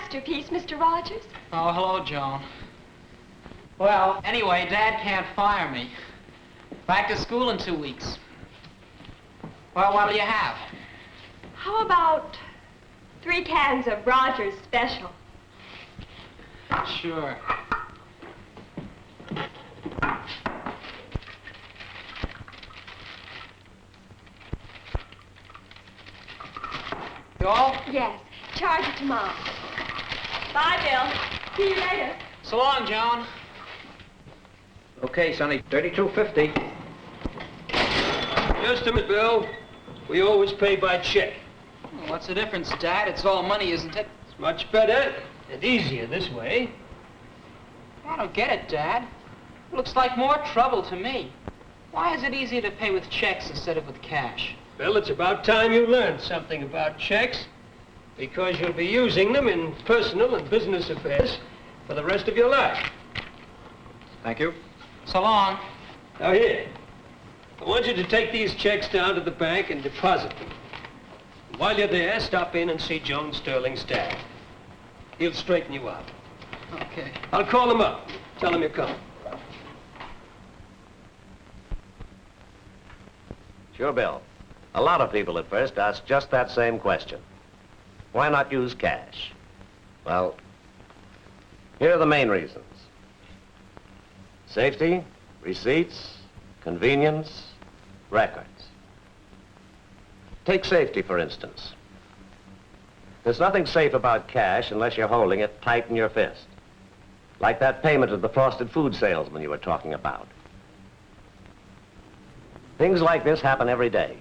masterpiece, Mr. Rogers. Oh, hello, Joan. Well, anyway, Dad can't fire me. Back to school in 2 weeks. Well, what'll you have? How about 3 cans of Rogers Special? Sure. Joel? Yes. Charge it to Mom. Bye, Bill. See you later. So long, Joan. Okay, Sonny, 32.50. Just a minute, Bill. We always pay by check. Well, what's the difference, Dad? It's all money, isn't it? It's much better and easier this way. I don't get it, Dad. It looks like more trouble to me. Why is it easier to pay with checks instead of with cash? Bill, it's about time you learned something about checks, because you'll be using them in personal and business affairs for the rest of your life. Thank you. So long. Now here, I want you to take these checks down to the bank and deposit them. While you're there, stop in and see Joan Sterling's dad. He'll straighten you out. Okay. I'll call him up. Tell him you're coming. Sure, Bill. A lot of people at first ask just that same question. Why not use cash? Well, here are the main reasons. Safety, receipts, convenience, records. Take safety, for instance. There's nothing safe about cash unless you're holding it tight in your fist. Like that payment of the frosted food salesman you were talking about. Things like this happen every day.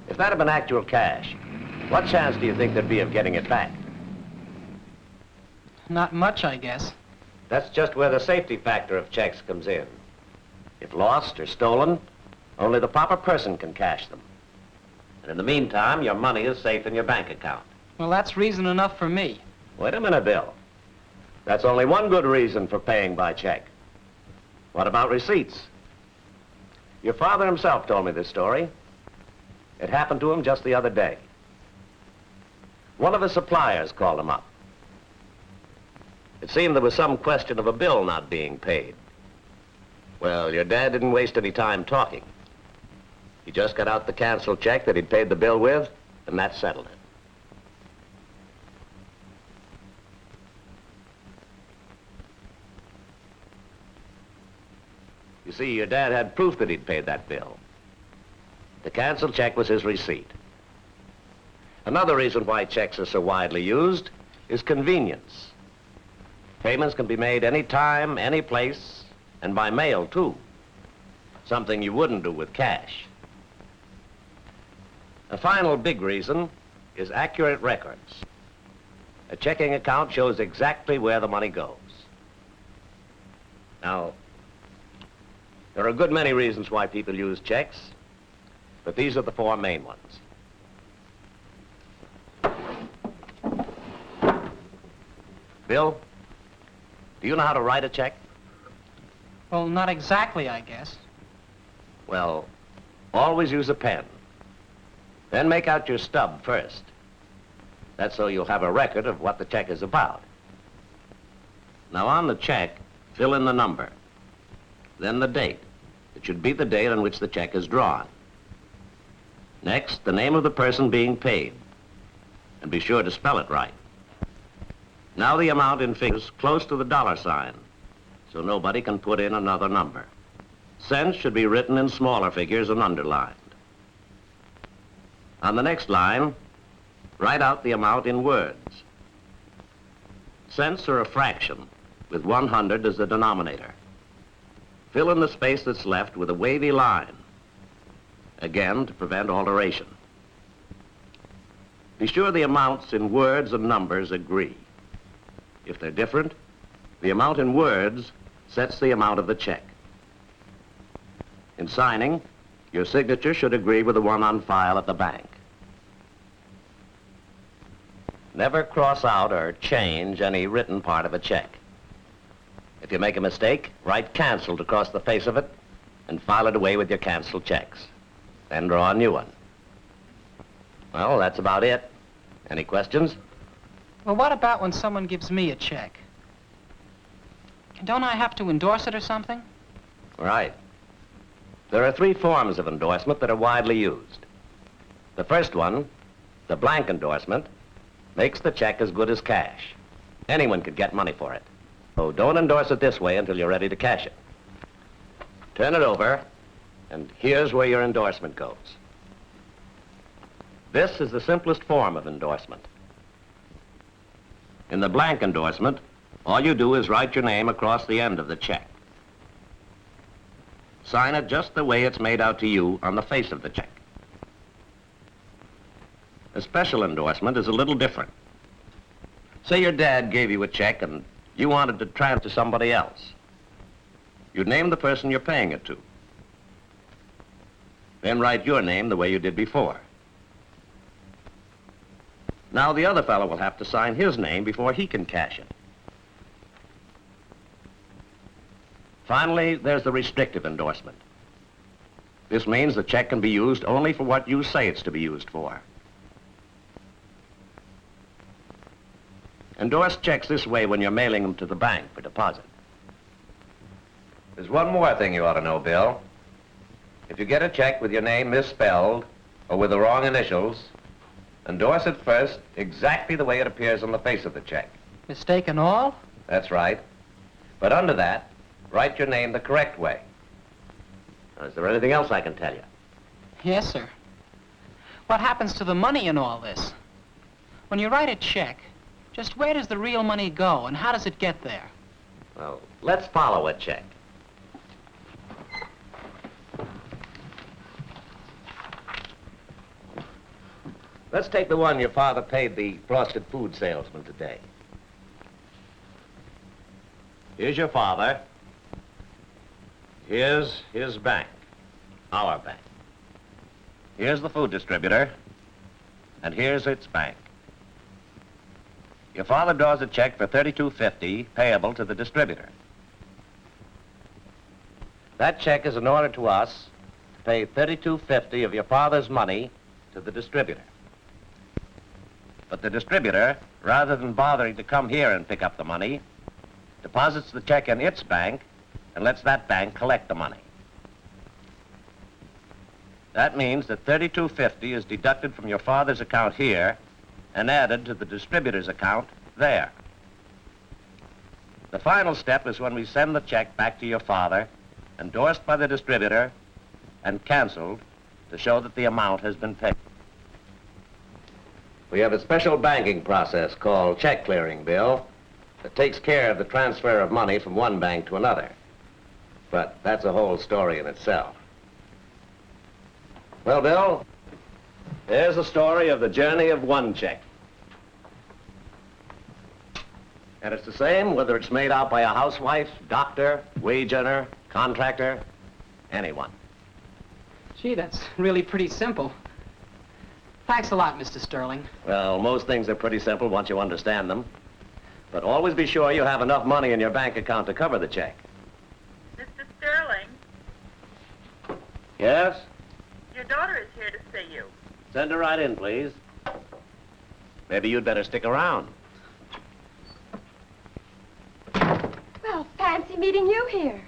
If that had been actual cash, what chance do you think there'd be of getting it back? Not much, I guess. That's just where the safety factor of checks comes in. If lost or stolen, only the proper person can cash them. And in the meantime, your money is safe in your bank account. Well, that's reason enough for me. Wait a minute, Bill. That's only one good reason for paying by check. What about receipts? Your father himself told me this story. It happened to him just the other day. One of his suppliers called him up. It seemed there was some question of a bill not being paid. Well, your dad didn't waste any time talking. He just got out the canceled check that he'd paid the bill with, and that settled it. You see, your dad had proof that he'd paid that bill. The canceled check was his receipt. Another reason why checks are so widely used is convenience. Payments can be made any time, any place, and by mail, too. Something you wouldn't do with cash. A final big reason is accurate records. A checking account shows exactly where the money goes. Now, there are a good many reasons why people use checks, but these are the 4 main ones. Bill, do you know how to write a check? Well, not exactly, I guess. Well, always use a pen. Then make out your stub first. That's so you'll have a record of what the check is about. Now on the check, fill in the number. Then the date. It should be the date on which the check is drawn. Next, the name of the person being paid. And be sure to spell it right. Now the amount in figures close to the dollar sign, so nobody can put in another number. Cents should be written in smaller figures and underlined. On the next line, write out the amount in words. Cents are a fraction, with 100 as the denominator. Fill in the space that's left with a wavy line, again to prevent alteration. Be sure the amounts in words and numbers agree. If they're different, the amount in words sets the amount of the check. In signing, your signature should agree with the one on file at the bank. Never cross out or change any written part of a check. If you make a mistake, write canceled across the face of it and file it away with your canceled checks. then draw a new one. Well, that's about it. Any questions? Well, what about when someone gives me a check? Don't I have to endorse it or something? Right. There are 3 forms of endorsement that are widely used. The first one, the blank endorsement, makes the check as good as cash. Anyone could get money for it. So don't endorse it this way until you're ready to cash it. Turn it over, and here's where your endorsement goes. This is the simplest form of endorsement. In the blank endorsement, all you do is write your name across the end of the check. Sign it just the way it's made out to you on the face of the check. A special endorsement is a little different. Say your dad gave you a check and you wanted to transfer to somebody else. You'd name the person you're paying it to. Then write your name the way you did before. Now the other fellow will have to sign his name before he can cash it. Finally, there's the restrictive endorsement. This means the check can be used only for what you say it's to be used for. Endorse checks this way when you're mailing them to the bank for deposit. There's one more thing you ought to know, Bill. If you get a check with your name misspelled or with the wrong initials, endorse it first exactly the way it appears on the face of the check. Mistake and all? That's right. But under that, write your name the correct way. Now, is there anything else I can tell you? Yes, sir. What happens to the money in all this? When you write a check, just where does the real money go and how does it get there? Well, let's follow a check. Let's take the one your father paid the frosted food salesman today. Here's your father. Here's his bank, our bank. Here's the food distributor, and here's its bank. Your father draws a check for $32.50 payable to the distributor. That check is an order to us to pay $32.50 of your father's money to the distributor. But the distributor, rather than bothering to come here and pick up the money, deposits the check in its bank and lets that bank collect the money. That means that $32.50 is deducted from your father's account here and added to the distributor's account there. The final step is when we send the check back to your father, endorsed by the distributor and canceled to show that the amount has been paid. We have a special banking process called check clearing, Bill, that takes care of the transfer of money from one bank to another. But that's a whole story in itself. Well, Bill, there's the story of the journey of one check. And it's the same whether it's made out by a housewife, doctor, wage earner, contractor, anyone. Gee, that's really pretty simple. Thanks a lot, Mr. Sterling. Well, most things are pretty simple once you understand them. But always be sure you have enough money in your bank account to cover the check. Mr. Sterling, Yes? your daughter is here to see you. Send her right in, please. Maybe you'd better stick around. Well, fancy meeting you here.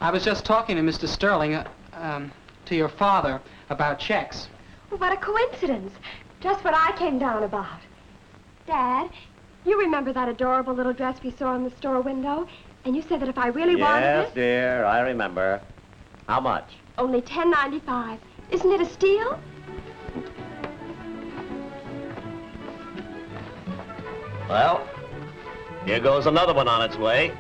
I was just talking to Mr. Sterling, to your father, about checks. Well, what a coincidence. Just what I came down about. Dad, you remember that adorable little dress we saw in the store window? And you said that if I really wanted Yes, it... dear, I remember. How much? Only $10.95. Isn't it a steal? Well, here goes another one on its way.